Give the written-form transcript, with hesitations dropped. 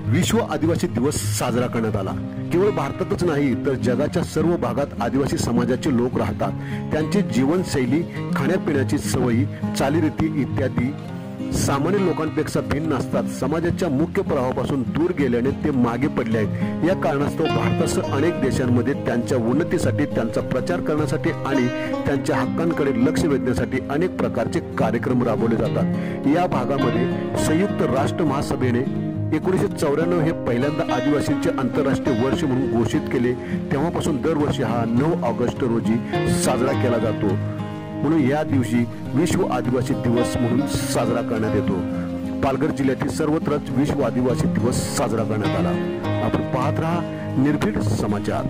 विश्व आदिवासी दिवस साजरा करण्यात आला। केवळ भारतातच नाही तर जगाच्या सर्व भागात आदिवासी समाजाचे लोक राहतात। त्यांची जीवनशैली, खाण्यापिण्याची सवयी, चालीरीती इत्यादी सामान्य लोकांपेक्षा भिन्न असतात। समाजाच्या मुख्य प्रवाहापासून दूर गेल्याने ते मागे पडले आहेत। या कारणास्तव भारतासह अनेक देशांमध्ये त्यांच्या उन्नतीसाठी, त्यांचा प्रचार करण्यासाठी आणि त्यांच्या हक्कांकडे लक्ष वेधण्यासाठी अनेक प्रकारचे कार्यक्रम राबवले जातात। या भागामध्ये संयुक्त राष्ट्र महासभेने 1994 हे पहिल्यांदा आदिवासींचे आंतरराष्ट्रीय वर्ष म्हणून घोषित केले। तेव्हापासून दरवर्षी हा 9 ऑगस्ट रोजी साजरा केला जातो। म्हणून या दिवशी विश्व आदिवासी दिवस म्हणून साजरा करण्यात येतो। पालघर जिल्ह्यातील सर्वत्रच विश्व आदिवासी दिवस साजरा करण्यात आला। आपण पाहत रहा निर्भीड समाचार।